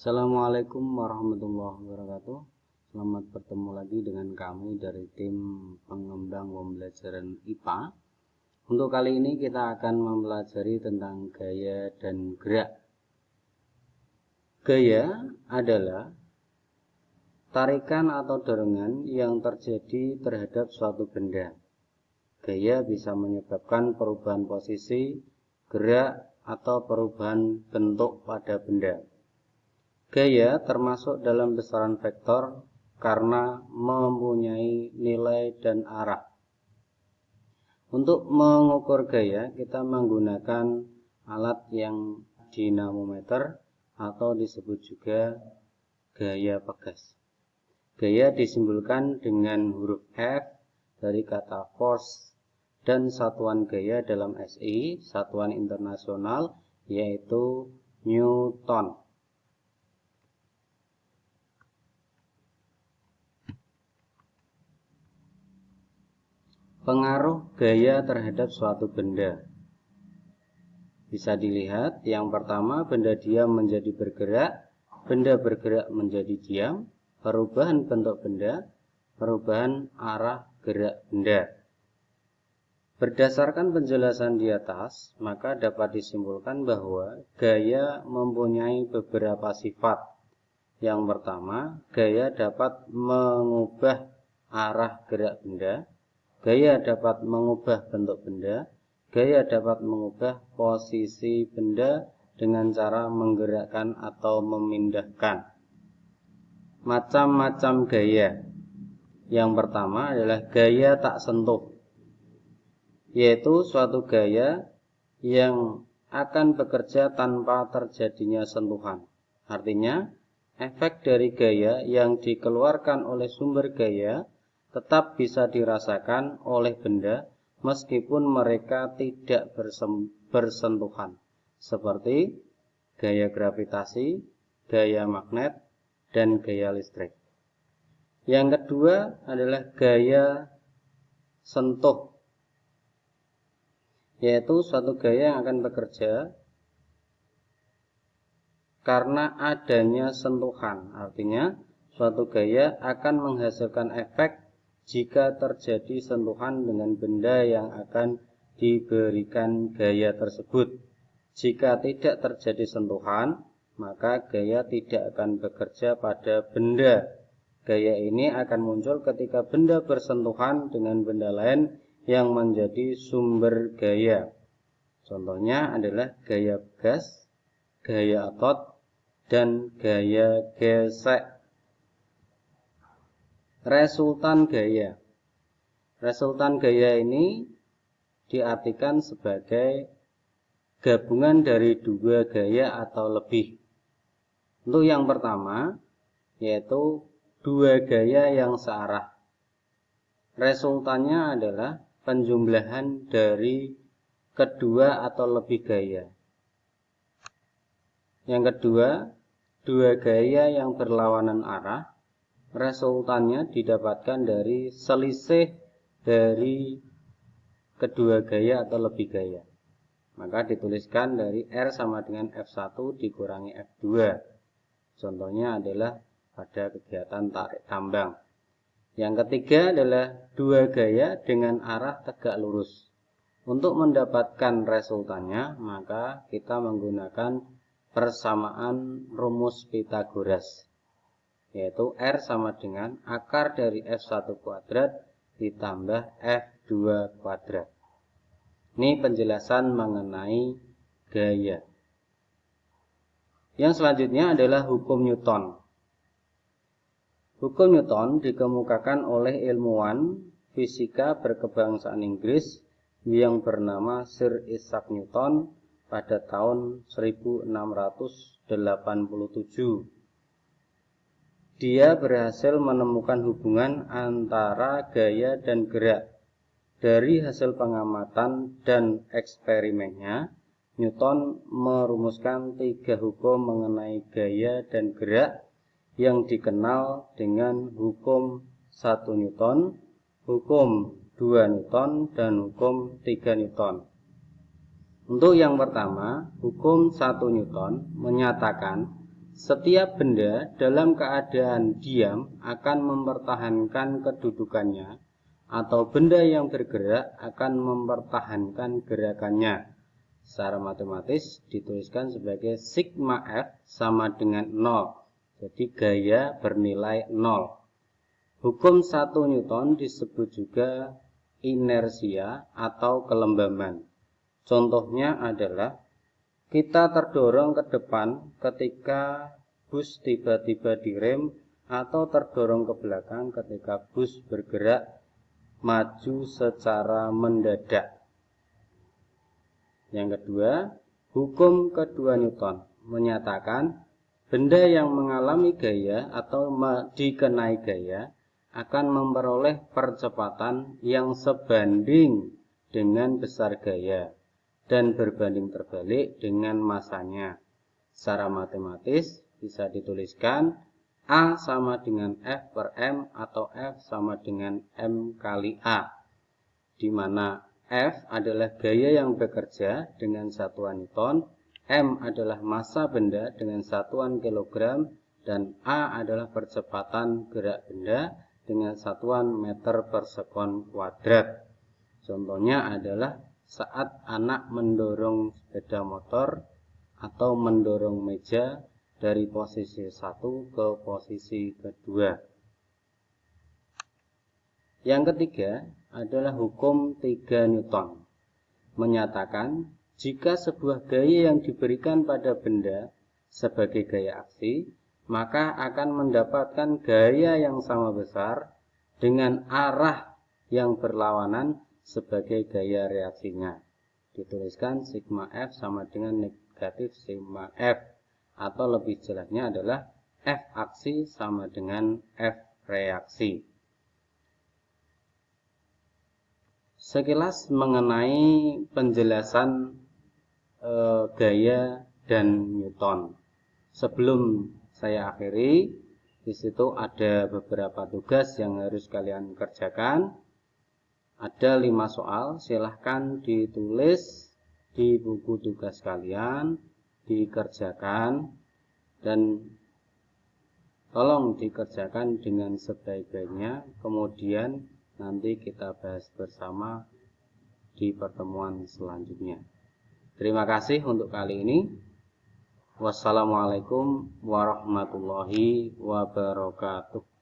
Assalamualaikum warahmatullahi wabarakatuh. Selamat bertemu lagi dengan kami dari tim pengembang pembelajaran IPA. Untuk kali ini kita akan mempelajari tentang gaya dan gerak. Gaya adalah tarikan atau dorongan yang terjadi terhadap suatu benda. Gaya bisa menyebabkan perubahan posisi, gerak, atau perubahan bentuk pada benda. Gaya termasuk dalam besaran vektor karena mempunyai nilai dan arah. Untuk mengukur gaya, kita menggunakan alat yang dinamometer atau disebut juga gaya pegas. Gaya disimbolkan dengan huruf F dari kata force dan satuan gaya dalam SI, satuan internasional, yaitu Newton. Pengaruh gaya terhadap suatu benda bisa dilihat. Yang pertama, benda diam menjadi bergerak, benda bergerak menjadi diam, perubahan bentuk benda, perubahan arah gerak benda. Berdasarkan penjelasan di atas, maka dapat disimpulkan bahwa gaya mempunyai beberapa sifat. Yang pertama, gaya dapat mengubah arah gerak benda, gaya dapat mengubah bentuk benda, gaya dapat mengubah posisi benda dengan cara menggerakkan atau memindahkan. Macam-macam gaya. Yang pertama adalah gaya tak sentuh, yaitu suatu gaya yang akan bekerja tanpa terjadinya sentuhan. Artinya, efek dari gaya yang dikeluarkan oleh sumber gaya tetap bisa dirasakan oleh benda meskipun mereka tidak bersentuhan, seperti gaya gravitasi, gaya magnet, dan gaya listrik. Yang kedua adalah gaya sentuh, yaitu suatu gaya yang akan bekerja karena adanya sentuhan. Artinya, suatu gaya akan menghasilkan efek jika terjadi sentuhan dengan benda yang akan diberikan gaya tersebut. Jika tidak terjadi sentuhan, maka gaya tidak akan bekerja pada benda. Gaya ini akan muncul ketika benda bersentuhan dengan benda lain yang menjadi sumber gaya. Contohnya adalah gaya gas, gaya otot, dan gaya gesek. Resultan gaya. Resultan gaya ini diartikan sebagai gabungan dari dua gaya atau lebih. Untuk yang pertama, yaitu dua gaya yang searah. Resultannya adalah penjumlahan dari kedua atau lebih gaya. Yang kedua, dua gaya yang berlawanan arah. Resultannya didapatkan dari selisih dari kedua gaya atau lebih gaya. Maka dituliskan dari R sama dengan F1 dikurangi F2. Contohnya adalah pada kegiatan tarik tambang. Yang ketiga adalah dua gaya dengan arah tegak lurus. Untuk mendapatkan resultannya, maka kita menggunakan persamaan rumus Pythagoras, yaitu R sama dengan akar dari F1 kuadrat ditambah F2 kuadrat. Ini penjelasan mengenai gaya. Yang selanjutnya adalah hukum Newton. Hukum Newton dikemukakan oleh ilmuwan fisika berkebangsaan Inggris yang bernama Sir Isaac Newton pada tahun 1687. Dia berhasil menemukan hubungan antara gaya dan gerak. Dari hasil pengamatan dan eksperimennya, Newton merumuskan 3 hukum mengenai gaya dan gerak yang dikenal dengan hukum 1 Newton, hukum 2 Newton, dan hukum 3 Newton. Untuk yang pertama, hukum 1 Newton menyatakan Setiap benda dalam keadaan diam akan mempertahankan kedudukannya, atau benda yang bergerak akan mempertahankan gerakannya. Secara matematis dituliskan sebagai sigma F sama dengan 0. Jadi gaya bernilai 0. Hukum 1 Newton disebut juga inersia atau kelembaban. Contohnya adalah kita terdorong ke depan ketika bus tiba-tiba direm, atau terdorong ke belakang ketika bus bergerak maju secara mendadak. Yang kedua, hukum kedua Newton menyatakan benda yang mengalami gaya atau dikenai gaya akan memperoleh percepatan yang sebanding dengan besar gaya dan berbanding terbalik dengan masanya. Secara matematis bisa dituliskan A sama dengan F per M atau F sama dengan M kali A, di mana F adalah gaya yang bekerja dengan satuan Newton, M adalah massa benda dengan satuan kilogram, dan A adalah percepatan gerak benda dengan satuan meter per sekon kuadrat. Contohnya adalah saat anak mendorong sepeda motor atau mendorong meja dari posisi 1 ke posisi kedua. Yang ketiga adalah hukum 3 Newton, menyatakan jika sebuah gaya yang diberikan pada benda sebagai gaya aksi, maka akan mendapatkan gaya yang sama besar dengan arah yang berlawanan sebagai gaya reaksinya. Dituliskan sigma F sama dengan negatif sigma F, atau lebih jelasnya adalah F aksi sama dengan F reaksi. Sekilas mengenai penjelasan gaya dan Newton. Sebelum saya akhiri, di situ ada beberapa tugas yang harus kalian kerjakan. Ada 5 soal, silahkan ditulis di buku tugas kalian, dikerjakan, dan tolong dikerjakan dengan sebaik-baiknya. Kemudian nanti kita bahas bersama di pertemuan selanjutnya. Terima kasih untuk kali ini. Wassalamualaikum warahmatullahi wabarakatuh.